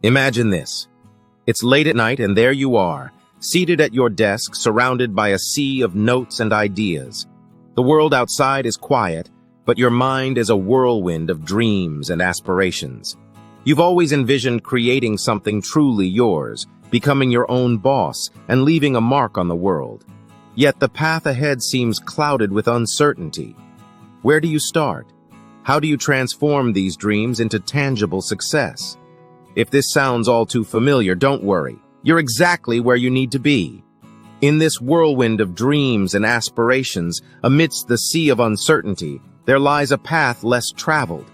Imagine this. It's late at night and there you are, seated at your desk, surrounded by a sea of notes and ideas. The world outside is quiet, but your mind is a whirlwind of dreams and aspirations. You've always envisioned creating something truly yours, becoming your own boss, and leaving a mark on the world. Yet the path ahead seems clouded with uncertainty. Where do you start? How do you transform these dreams into tangible success? If this sounds all too familiar, don't worry. You're exactly where you need to be. In this whirlwind of dreams and aspirations, amidst the sea of uncertainty, there lies a path less traveled.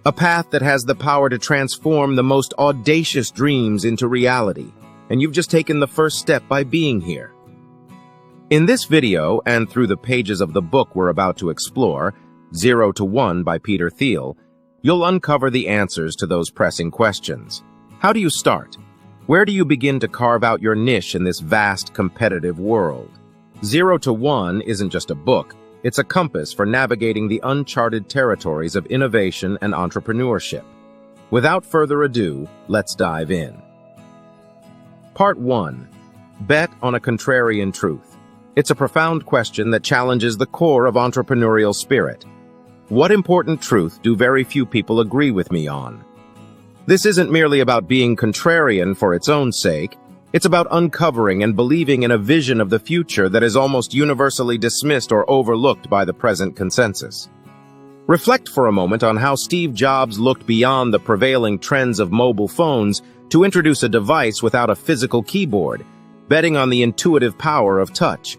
A path that has the power to transform the most audacious dreams into reality. And you've just taken the first step by being here. In this video, and through the pages of the book we're about to explore, 0 to 1 by Thiel, you'll uncover the answers to those pressing questions. How do you start? Where do you begin to carve out your niche in this vast, competitive world? 0 to 1 isn't just a book. It's a compass for navigating the uncharted territories of innovation and entrepreneurship. Without further ado, let's dive in. Part 1. Bet on a contrarian truth. It's a profound question that challenges the core of entrepreneurial spirit. What important truth do very few people agree with me on? This isn't merely about being contrarian for its own sake. It's about uncovering and believing in a vision of the future that is almost universally dismissed or overlooked by the present consensus. Reflect for a moment on how Steve Jobs looked beyond the prevailing trends of mobile phones to introduce a device without a physical keyboard, betting on the intuitive power of touch.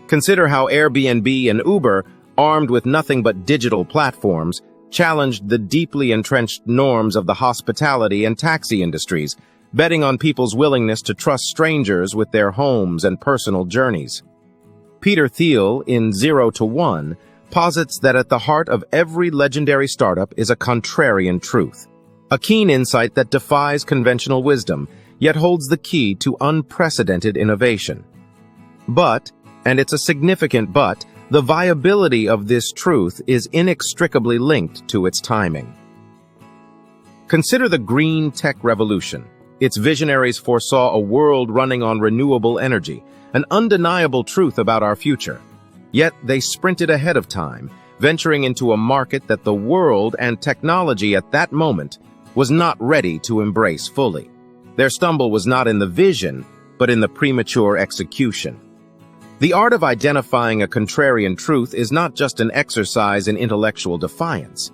Consider how Airbnb and Uber, armed with nothing but digital platforms, challenged the deeply entrenched norms of the hospitality and taxi industries, betting on people's willingness to trust strangers with their homes and personal journeys. Thiel, in 0 to 1, posits that at the heart of every legendary startup is a contrarian truth, a keen insight that defies conventional wisdom, yet holds the key to unprecedented innovation. But, and it's a significant but, the viability of this truth is inextricably linked to its timing. Consider the green tech revolution. Its visionaries foresaw a world running on renewable energy, an undeniable truth about our future. Yet they sprinted ahead of time, venturing into a market that the world and technology at that moment was not ready to embrace fully. Their stumble was not in the vision, but in the premature execution. The art of identifying a contrarian truth is not just an exercise in intellectual defiance.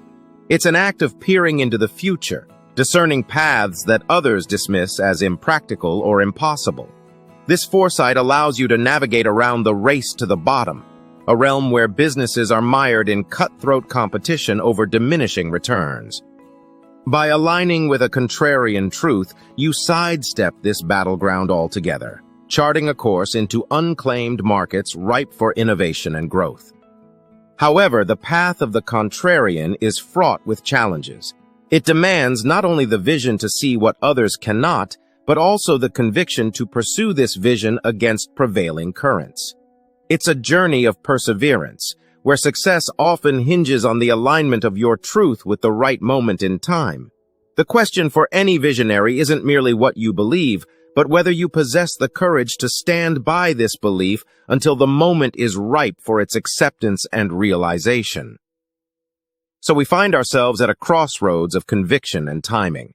It's an act of peering into the future, discerning paths that others dismiss as impractical or impossible. This foresight allows you to navigate around the race to the bottom, a realm where businesses are mired in cutthroat competition over diminishing returns. By aligning with a contrarian truth, you sidestep this battleground altogether, charting a course into unclaimed markets ripe for innovation and growth. However, the path of the contrarian is fraught with challenges. It demands not only the vision to see what others cannot, but also the conviction to pursue this vision against prevailing currents. It's a journey of perseverance, where success often hinges on the alignment of your truth with the right moment in time. The question for any visionary isn't merely what you believe, but whether you possess the courage to stand by this belief until the moment is ripe for its acceptance and realization. So we find ourselves at a crossroads of conviction and timing.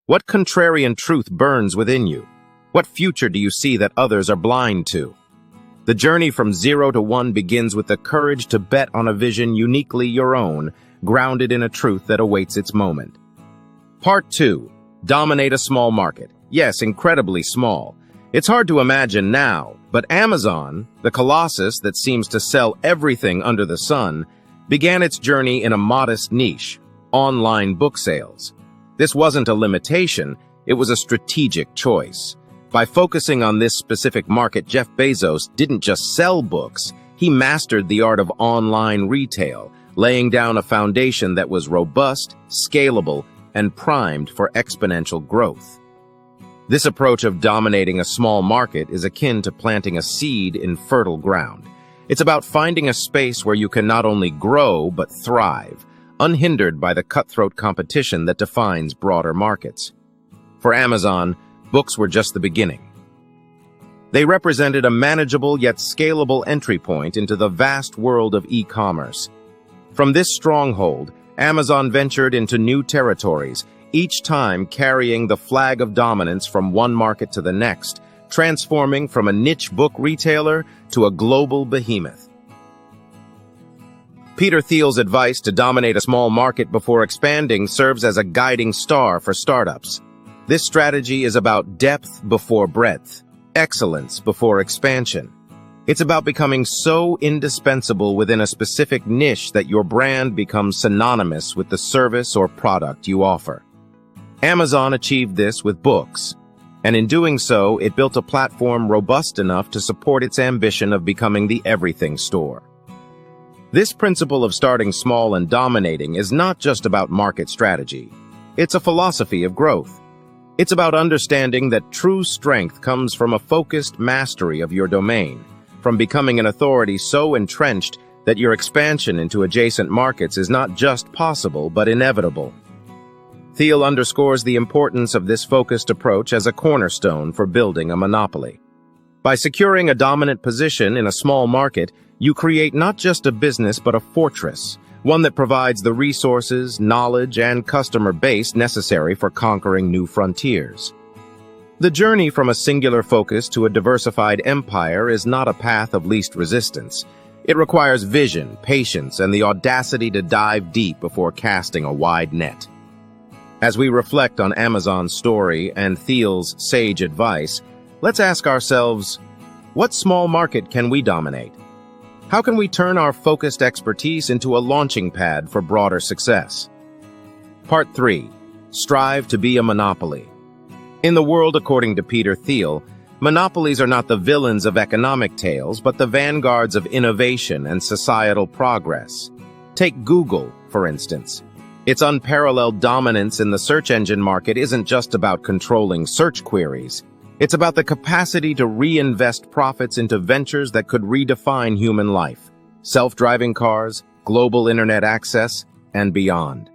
What contrarian truth burns within you? What future do you see that others are blind to? The journey from 0 to 1 begins with the courage to bet on a vision uniquely your own, grounded in a truth that awaits its moment. Part 2. Dominate a small market. Yes, incredibly small. It's hard to imagine now, but Amazon, the colossus that seems to sell everything under the sun, began its journey in a modest niche, online book sales. This wasn't a limitation, it was a strategic choice. By focusing on this specific market, Jeff Bezos didn't just sell books, he mastered the art of online retail, laying down a foundation that was robust, scalable, and primed for exponential growth. This approach of dominating a small market is akin to planting a seed in fertile ground. It's about finding a space where you can not only grow but thrive, unhindered by the cutthroat competition that defines broader markets. For Amazon, books were just the beginning. They represented a manageable yet scalable entry point into the vast world of e-commerce. From this stronghold, Amazon ventured into new territories, each time carrying the flag of dominance from one market to the next, transforming from a niche book retailer to a global behemoth. Peter Thiel's advice to dominate a small market before expanding serves as a guiding star for startups. This strategy is about depth before breadth, excellence before expansion. It's about becoming so indispensable within a specific niche that your brand becomes synonymous with the service or product you offer. Amazon achieved this with books, and in doing so, it built a platform robust enough to support its ambition of becoming the everything store. This principle of starting small and dominating is not just about market strategy. It's a philosophy of growth. It's about understanding that true strength comes from a focused mastery of your domain, from becoming an authority so entrenched that your expansion into adjacent markets is not just possible but inevitable. Thiel underscores the importance of this focused approach as a cornerstone for building a monopoly. By securing a dominant position in a small market, you create not just a business but a fortress, one that provides the resources, knowledge, and customer base necessary for conquering new frontiers. The journey from a singular focus to a diversified empire is not a path of least resistance. It requires vision, patience, and the audacity to dive deep before casting a wide net. As we reflect on Amazon's story and Thiel's sage advice, let's ask ourselves, what small market can we dominate? How can we turn our focused expertise into a launching pad for broader success? Part 3. Strive to be a monopoly. In the world according to Peter Thiel, monopolies are not the villains of economic tales, but the vanguards of innovation and societal progress. Take Google, for instance. Its unparalleled dominance in the search engine market isn't just about controlling search queries. It's about the capacity to reinvest profits into ventures that could redefine human life, self-driving cars, global internet access, and beyond.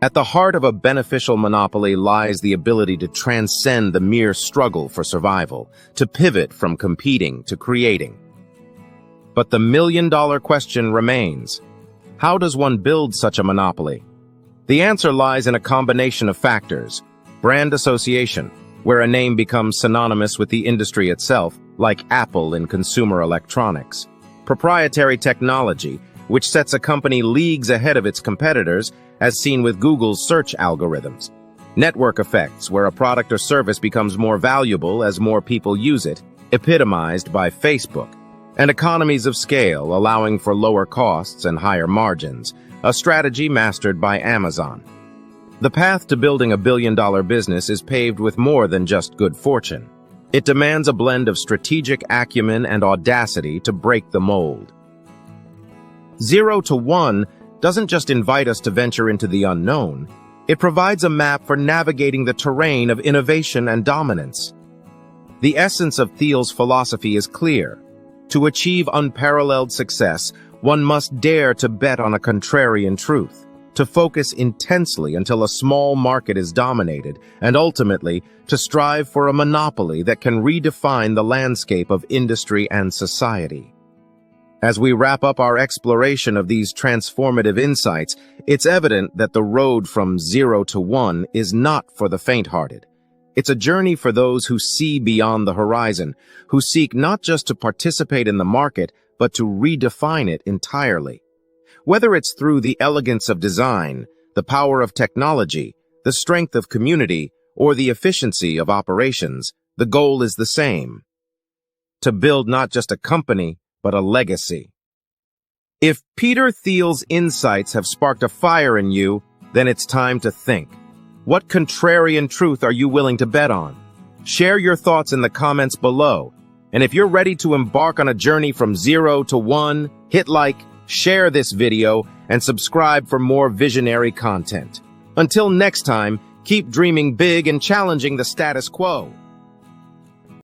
At the heart of a beneficial monopoly lies the ability to transcend the mere struggle for survival, to pivot from competing to creating. But the million-dollar question remains: how does one build such a monopoly? The answer lies in a combination of factors: brand association, where a name becomes synonymous with the industry itself, like Apple in consumer electronics; proprietary technology, which sets a company leagues ahead of its competitors, as seen with Google's search algorithms; network effects, where a product or service becomes more valuable as more people use it, epitomized by Facebook; and economies of scale, allowing for lower costs and higher margins, a strategy mastered by Amazon. The path to building a billion-dollar business is paved with more than just good fortune. It demands a blend of strategic acumen and audacity to break the mold. 0 to 1 doesn't just invite us to venture into the unknown. It provides a map for navigating the terrain of innovation and dominance. The essence of Thiel's philosophy is clear. To achieve unparalleled success, one must dare to bet on a contrarian truth, to focus intensely until a small market is dominated, and ultimately to strive for a monopoly that can redefine the landscape of industry and society. As we wrap up our exploration of these transformative insights, it's evident that the road from 0 to 1 is not for the faint-hearted. It's a journey for those who see beyond the horizon, who seek not just to participate in the market, but to redefine it entirely. Whether it's through the elegance of design, the power of technology, the strength of community, or the efficiency of operations, the goal is the same: to build not just a company, but a legacy. If Peter Thiel's insights have sparked a fire in you, then it's time to think. What contrarian truth are you willing to bet on? Share your thoughts in the comments below. And if you're ready to embark on a journey from 0 to 1, hit like, share this video, and subscribe for more visionary content. Until next time, keep dreaming big and challenging the status quo.